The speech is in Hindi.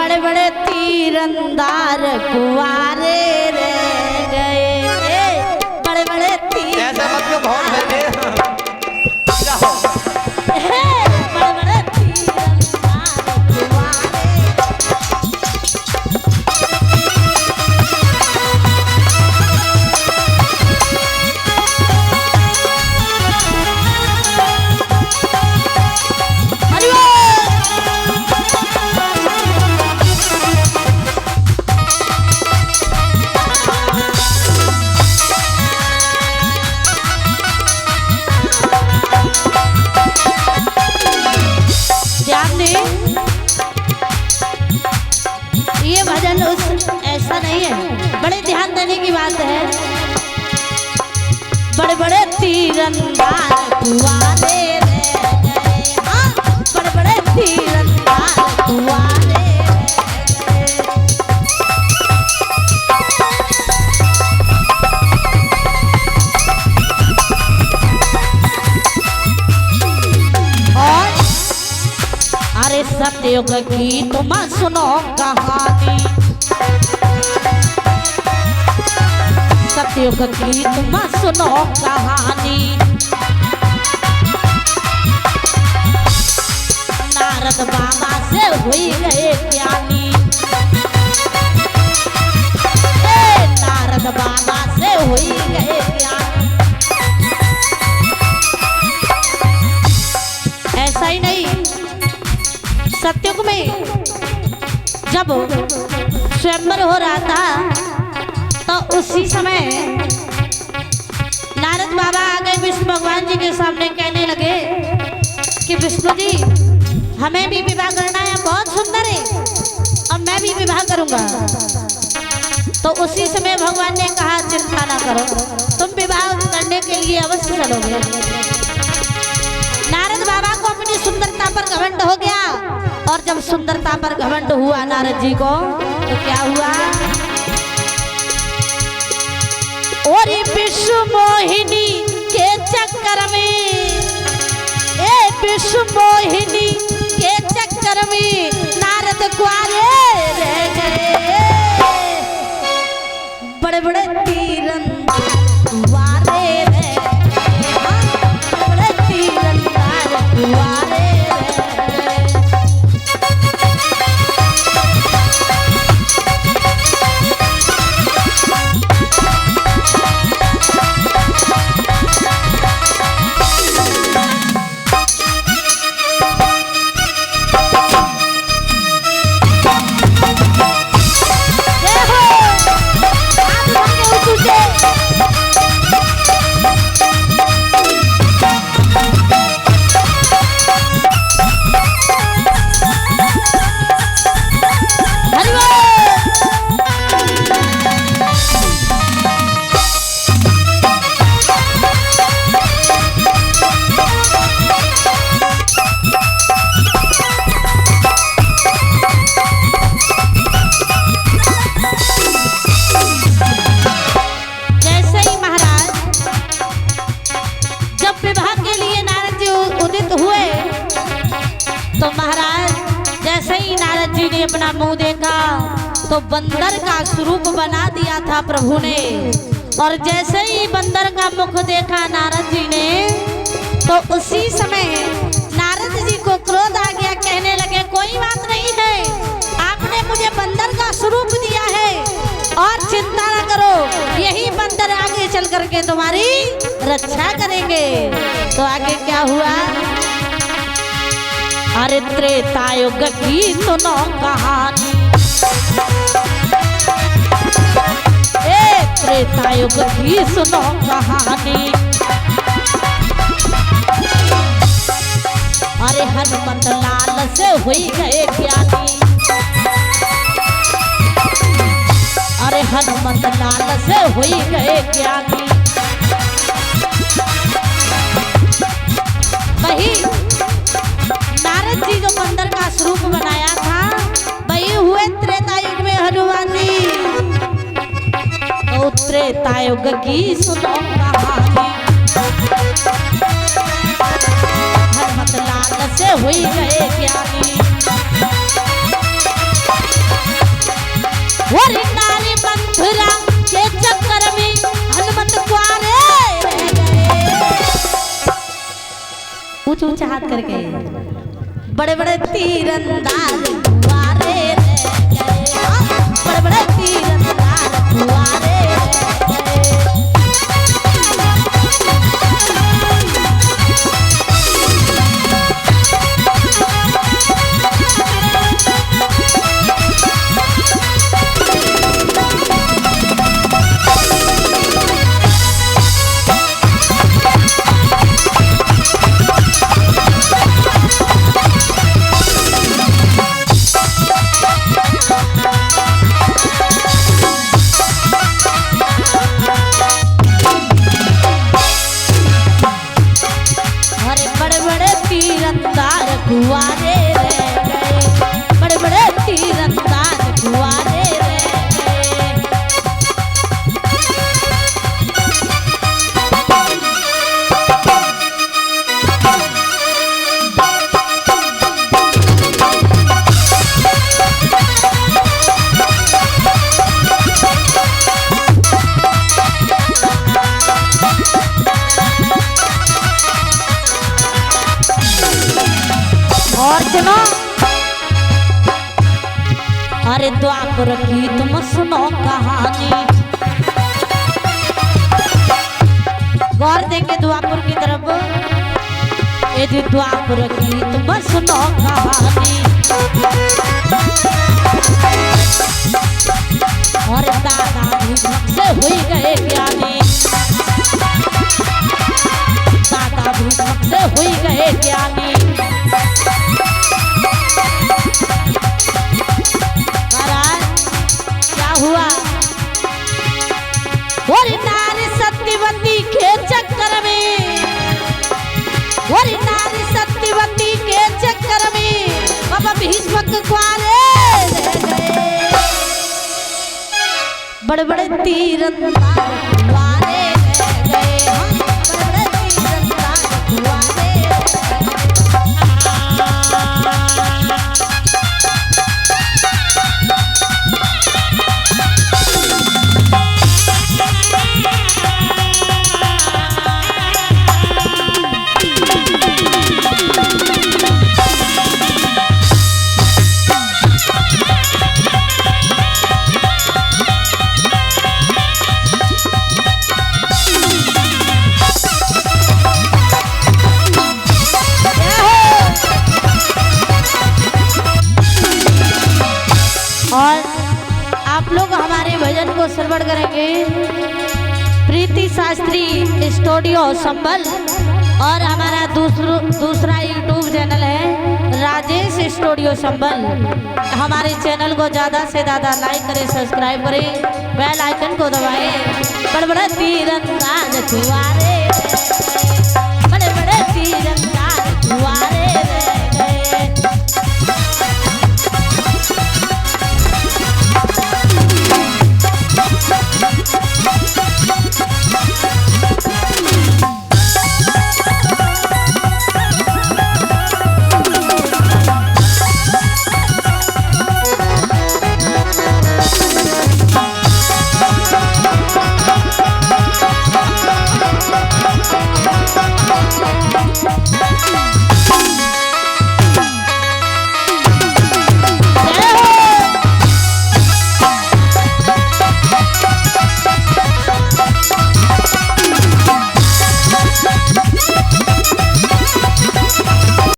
बड़े बड़े तीरंदार कुंवारे रह गए, बड़े बड़े तीर ऐसा मत क्यों बहुत बड़े तीरंदार कुंवारे। ये भजन उस ऐसा नहीं है, बड़े ध्यान देने की बात है। बड़े बड़े तीरंदाज कुंवारे रह गए, हाँ बड़े बड़े तीरंदाज कुंवारे रह गए। और अरे सतयुग की तुम सुनो कहानी, सतयुग की तुम सुनो कहानी। नारद बाबा से हुई गए ज्ञानी, नारद बाबा से हुई गए ज्ञानी। ऐसा ही नहीं, सतयुग में जब स्वयंवर हो रहा था तो उसी समय नारद बाबा आ गए विष्णु भगवान जी के सामने, कहने लगे कि विष्णु जी हमें भी विवाह करना है, बहुत सुंदर है और मैं भी विवाह करूंगा। तो उसी समय भगवान ने कहा चिंता ना करो, तुम विवाह करने के लिए अवश्य चलोगे। नारद बाबा को अपनी सुंदरता पर घमंड हो गया, और जब सुंदरता पर घमंड हुआ नारद जी को तो क्या हुआ? और विश्व मोहिनी के चक्कर में, ए विश्व मोहिनी के चक्कर में नारद कुंवारे रह गए, बड़े बड़े तीरंदाज कुंवारे रह गए, बड़े बड़े तीरंदाज कुंवारे रह गए। तो महाराज जैसे ही नारद जी ने अपना मुंह देखा तो बंदर का स्वरूप बना दिया था प्रभु ने, और जैसे ही बंदर का मुख देखा नारद जी ने तो उसी समय नारद जी को क्रोध आ गया, कहने लगे कोई बात नहीं है, आपने मुझे बंदर का स्वरूप दिया है और चिंता न करो, यही बंदर आगे चल करके तुम्हारी रक्षा करेंगे। तो आगे क्या हुआ? अरे त्रेतायुग की सुनो कहानी, त्रेतायुग की सुनो कहानी। अरे हनुमत लाल से हुई गए ज्ञानी, अरे हनुमत लाल से हुई गए ज्ञानी। वही नारद जी जो बंदर का स्वरूप बनाया था वही हुए त्रेतायुग में हनुमान जी। तो त्रेतायुग की सुनो कहानी, हनुमत लाल से हुई गए ज्ञानी। और नारी मथुरा के चक्कर में हनुमत कुआरे रह गए। ऊंचे ऊंचे हाथ करके बड़े बड़े तीरंदाज कुआरे रह गए। बड़े बड़े तीरंदाज कुआरे रह गए। कुआरे रह गए। बड़े बड़े तीरंदाज कुआरे रह गए। और सुनो, अरे द्वापर की तुम सुनो कहानी। गौर देके द्वापर की तरफ, यदि द्वापर की तुम सुनो कहानी। और दादा भी से हुई गए ज्ञानी। दादा भी से हुई गए ज्ञानी। हुआ और नारी सत्यवती के चक्कर में, और नारी सत्यवती के चक्कर में बाबा भीष्म कुआरे रह गए। बड़े बड़े तीरंदाज कुआरे रह गए। बड़े बड़े तीरंदाज कुआरे रह गए। और आप लोग हमारे भजन को श्रवण करेंगे प्रीति शास्त्री स्टूडियो संबल। और हमारा दूसरा यूट्यूब चैनल है राजेश स्टूडियो संबल। हमारे चैनल को ज़्यादा से ज़्यादा लाइक करें, सब्सक्राइब करें, बेल आइकन को दबाएं। बड़े बड़े तीरंदाज कुआरे, बड़े बड़े तीरंदाज कुआरे।